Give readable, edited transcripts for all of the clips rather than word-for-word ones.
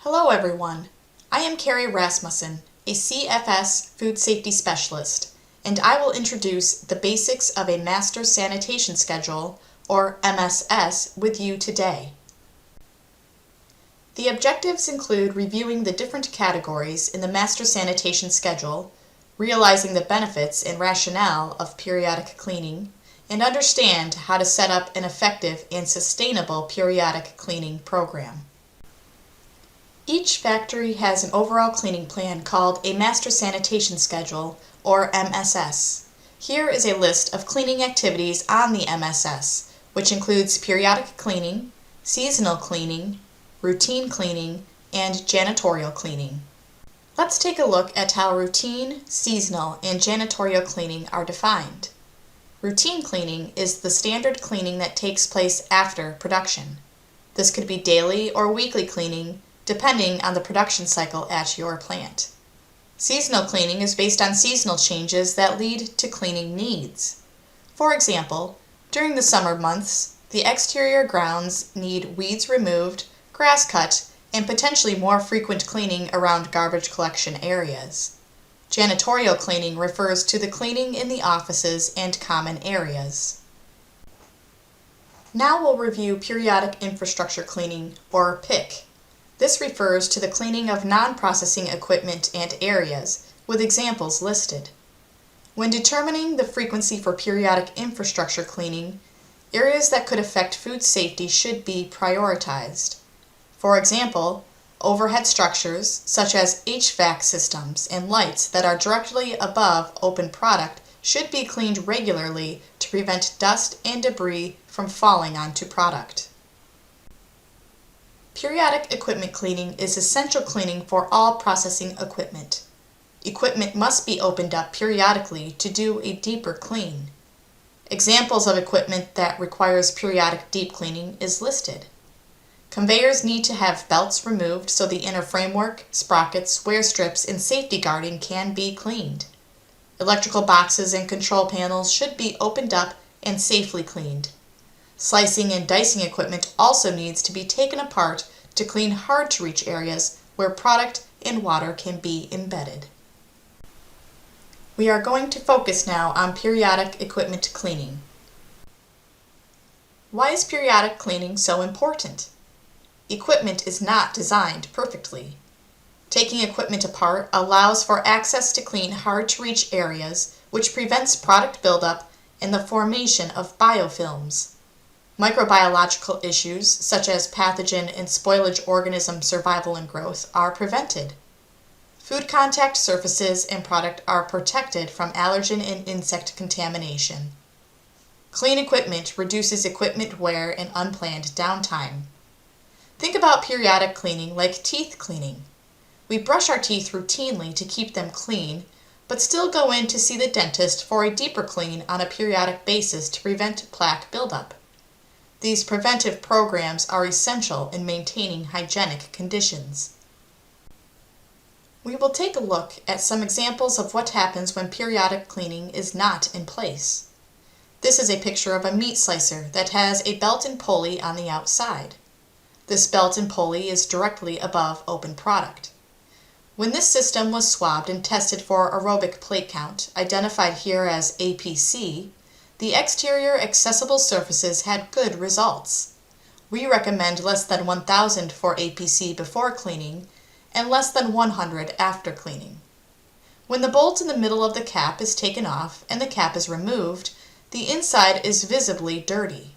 Hello everyone, I am Carrie Rasmussen, a CFS Food Safety Specialist, and I will introduce the basics of a Master Sanitation Schedule, or MSS, with you today. The objectives include reviewing the different categories in the Master Sanitation Schedule, realizing the benefits and rationale of periodic cleaning, and understand how to set up an effective and sustainable periodic cleaning program. Each factory has an overall cleaning plan called a Master Sanitation Schedule, or MSS. Here is a list of cleaning activities on the MSS, which includes periodic cleaning, seasonal cleaning, routine cleaning, and janitorial cleaning. Let's take a look at how routine, seasonal, and janitorial cleaning are defined. Routine cleaning is the standard cleaning that takes place after production. This could be daily or weekly cleaning, depending on the production cycle at your plant. Seasonal cleaning is based on seasonal changes that lead to cleaning needs. For example, during the summer months, the exterior grounds need weeds removed, grass cut, and potentially more frequent cleaning around garbage collection areas. Janitorial cleaning refers to the cleaning in the offices and common areas. Now we'll review periodic infrastructure cleaning, or PIC. This refers to the cleaning of non-processing equipment and areas, with examples listed. When determining the frequency for periodic infrastructure cleaning, areas that could affect food safety should be prioritized. For example, overhead structures, such as HVAC systems and lights that are directly above open product, should be cleaned regularly to prevent dust and debris from falling onto product. Periodic equipment cleaning is essential cleaning for all processing equipment. Equipment must be opened up periodically to do a deeper clean. Examples of equipment that requires periodic deep cleaning is listed. Conveyors need to have belts removed so the inner framework, sprockets, wear strips, and safety guarding can be cleaned. Electrical boxes and control panels should be opened up and safely cleaned. Slicing and dicing equipment also needs to be taken apart to clean hard-to-reach areas where product and water can be embedded. We are going to focus now on periodic equipment cleaning. Why is periodic cleaning so important? Equipment is not designed perfectly. Taking equipment apart allows for access to clean hard-to-reach areas, which prevents product buildup and the formation of biofilms. Microbiological issues, such as pathogen and spoilage organism survival and growth, are prevented. Food contact surfaces and product are protected from allergen and insect contamination. Clean equipment reduces equipment wear and unplanned downtime. Think about periodic cleaning like teeth cleaning. We brush our teeth routinely to keep them clean, but still go in to see the dentist for a deeper clean on a periodic basis to prevent plaque buildup. These preventive programs are essential in maintaining hygienic conditions. We will take a look at some examples of what happens when periodic cleaning is not in place. This is a picture of a meat slicer that has a belt and pulley on the outside. This belt and pulley is directly above open product. When this system was swabbed and tested for aerobic plate count, identified here as APC, the exterior accessible surfaces had good results. We recommend less than 1,000 for APC before cleaning and less than 100 after cleaning. When the bolt in the middle of the cap is taken off and the cap is removed, the inside is visibly dirty.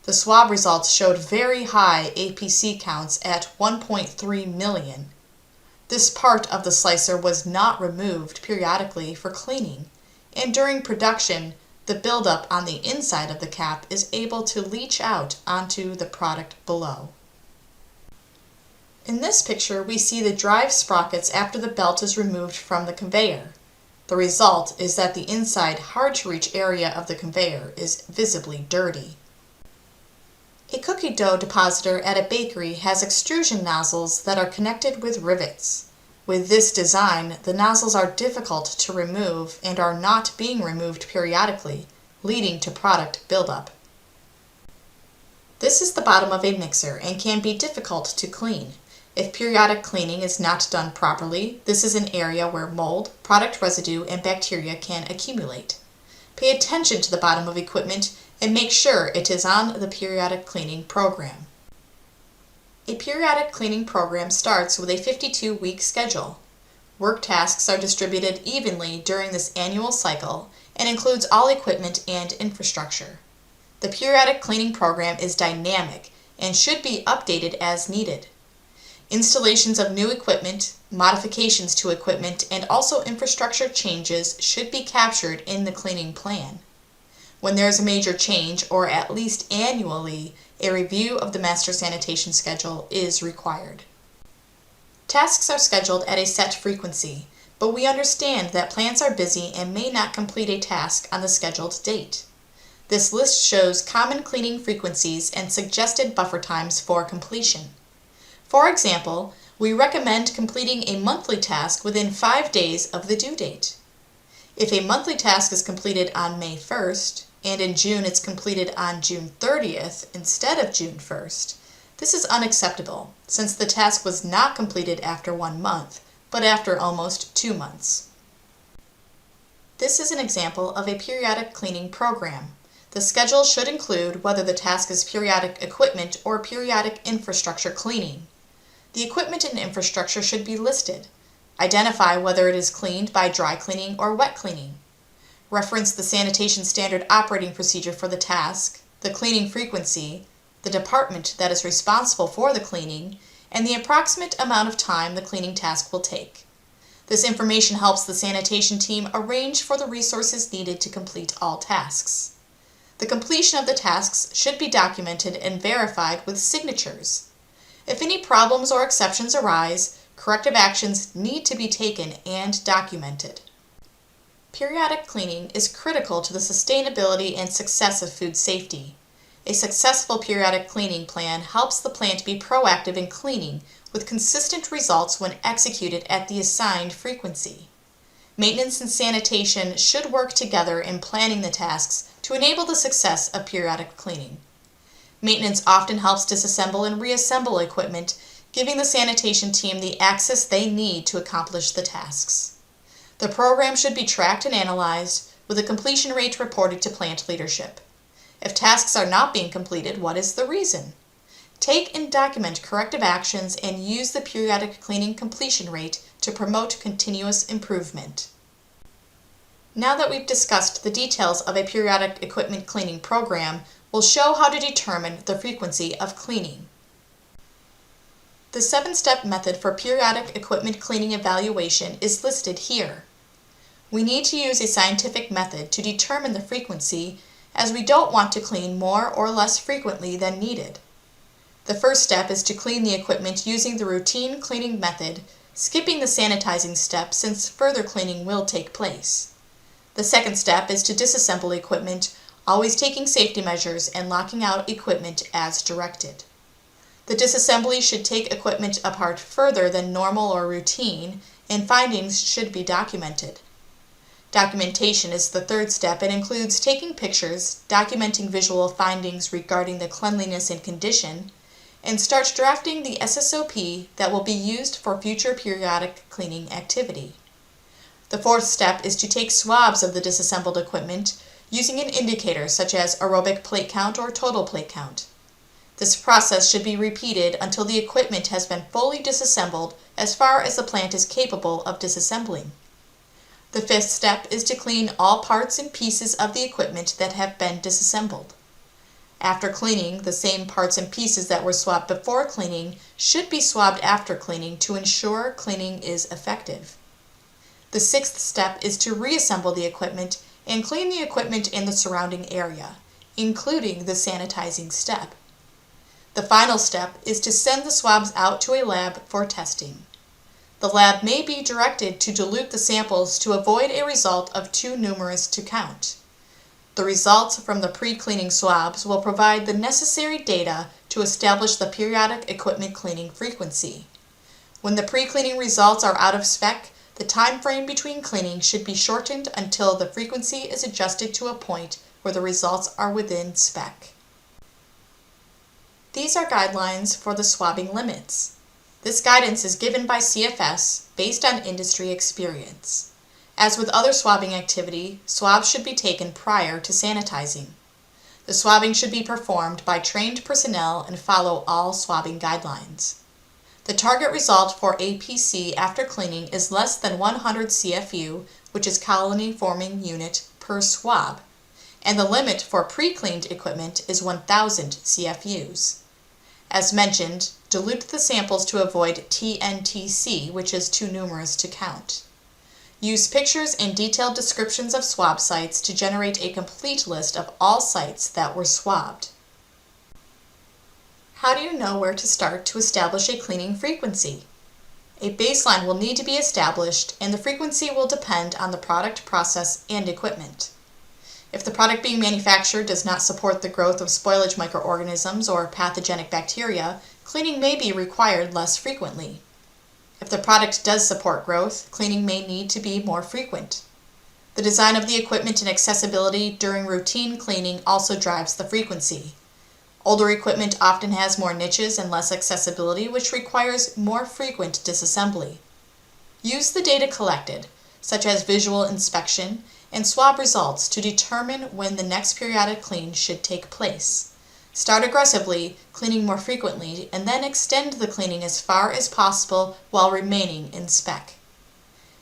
The swab results showed very high APC counts at 1.3 million. This part of the slicer was not removed periodically for cleaning, and during production, the buildup on the inside of the cap is able to leach out onto the product below. In this picture, we see the drive sprockets after the belt is removed from the conveyor. The result is that the inside hard-to-reach area of the conveyor is visibly dirty. A cookie dough depositor at a bakery has extrusion nozzles that are connected with rivets. With this design, the nozzles are difficult to remove and are not being removed periodically, leading to product buildup. This is the bottom of a mixer and can be difficult to clean. If periodic cleaning is not done properly, this is an area where mold, product residue, and bacteria can accumulate. Pay attention to the bottom of equipment and make sure it is on the periodic cleaning program. A periodic cleaning program starts with a 52-week schedule. Work tasks are distributed evenly during this annual cycle and includes all equipment and infrastructure. The periodic cleaning program is dynamic and should be updated as needed. Installations of new equipment, modifications to equipment, and also infrastructure changes should be captured in the cleaning plan. When there is a major change, or at least annually, a review of the master sanitation schedule is required. Tasks are scheduled at a set frequency, but we understand that plants are busy and may not complete a task on the scheduled date. This list shows common cleaning frequencies and suggested buffer times for completion. For example, we recommend completing a monthly task within 5 days of the due date. If a monthly task is completed on May 1st, and in June it's completed on June 30th instead of June 1st, this is unacceptable, since the task was not completed after 1 month, but after almost 2 months. This is an example of a periodic cleaning program. The schedule should include whether the task is periodic equipment or periodic infrastructure cleaning. The equipment and infrastructure should be listed. Identify whether it is cleaned by dry cleaning or wet cleaning. Reference the sanitation standard operating procedure for the task, the cleaning frequency, the department that is responsible for the cleaning, and the approximate amount of time the cleaning task will take. This information helps the sanitation team arrange for the resources needed to complete all tasks. The completion of the tasks should be documented and verified with signatures. If any problems or exceptions arise, corrective actions need to be taken and documented. Periodic cleaning is critical to the sustainability and success of food safety. A successful periodic cleaning plan helps the plant be proactive in cleaning with consistent results when executed at the assigned frequency. Maintenance and sanitation should work together in planning the tasks to enable the success of periodic cleaning. Maintenance often helps disassemble and reassemble equipment, giving the sanitation team the access they need to accomplish the tasks. The program should be tracked and analyzed, with a completion rate reported to plant leadership. If tasks are not being completed, what is the reason? Take and document corrective actions and use the periodic cleaning completion rate to promote continuous improvement. Now that we've discussed the details of a periodic equipment cleaning program, we'll show how to determine the frequency of cleaning. The 7-step method for periodic equipment cleaning evaluation is listed here. We need to use a scientific method to determine the frequency, as we don't want to clean more or less frequently than needed. The first step is to clean the equipment using the routine cleaning method, skipping the sanitizing step since further cleaning will take place. The second step is to disassemble equipment, always taking safety measures and locking out equipment as directed. The disassembly should take equipment apart further than normal or routine, and findings should be documented. Documentation is the third step and includes taking pictures, documenting visual findings regarding the cleanliness and condition, and start drafting the SSOP that will be used for future periodic cleaning activity. The fourth step is to take swabs of the disassembled equipment using an indicator such as aerobic plate count or total plate count. This process should be repeated until the equipment has been fully disassembled as far as the plant is capable of disassembling. The fifth step is to clean all parts and pieces of the equipment that have been disassembled. After cleaning, the same parts and pieces that were swabbed before cleaning should be swabbed after cleaning to ensure cleaning is effective. The sixth step is to reassemble the equipment and clean the equipment in the surrounding area, including the sanitizing step. The final step is to send the swabs out to a lab for testing. The lab may be directed to dilute the samples to avoid a result of too numerous to count. The results from the pre-cleaning swabs will provide the necessary data to establish the periodic equipment cleaning frequency. When the pre-cleaning results are out of spec, the time frame between cleaning should be shortened until the frequency is adjusted to a point where the results are within spec. These are guidelines for the swabbing limits. This guidance is given by CFS based on industry experience. As with other swabbing activity, swabs should be taken prior to sanitizing. The swabbing should be performed by trained personnel and follow all swabbing guidelines. The target result for APC after cleaning is less than 100 CFU, which is colony forming unit, per swab, and the limit for pre-cleaned equipment is 1,000 CFUs. As mentioned, dilute the samples to avoid TNTC, which is too numerous to count. Use pictures and detailed descriptions of swab sites to generate a complete list of all sites that were swabbed. How do you know where to start to establish a cleaning frequency? A baseline will need to be established, and the frequency will depend on the product, process, and equipment. If the product being manufactured does not support the growth of spoilage microorganisms or pathogenic bacteria, cleaning may be required less frequently. If the product does support growth, cleaning may need to be more frequent. The design of the equipment and accessibility during routine cleaning also drives the frequency. Older equipment often has more niches and less accessibility, which requires more frequent disassembly. Use the data collected, such as visual inspection and swab results, to determine when the next periodic clean should take place. Start aggressively, cleaning more frequently, and then extend the cleaning as far as possible while remaining in spec.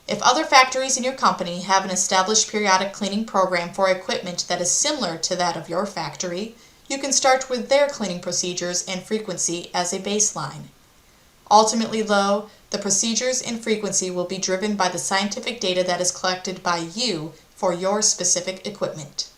If other factories in your company have an established periodic cleaning program for equipment that is similar to that of your factory, you can start with their cleaning procedures and frequency as a baseline. Ultimately, though, the procedures and frequency will be driven by the scientific data that is collected by you for your specific equipment.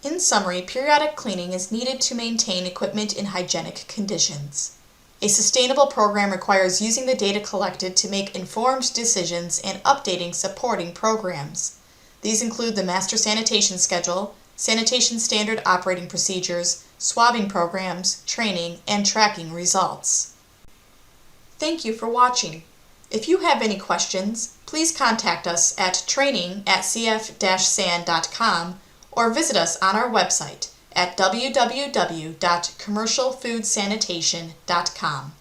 In summary, periodic cleaning is needed to maintain equipment in hygienic conditions. A sustainable program requires using the data collected to make informed decisions and updating supporting programs. These include the Master Sanitation Schedule, Sanitation Standard Operating Procedures, swabbing programs, training, and tracking results. Thank you for watching. If you have any questions, please contact us at training@cf-san.com or visit us on our website at www.commercialfoodsanitation.com.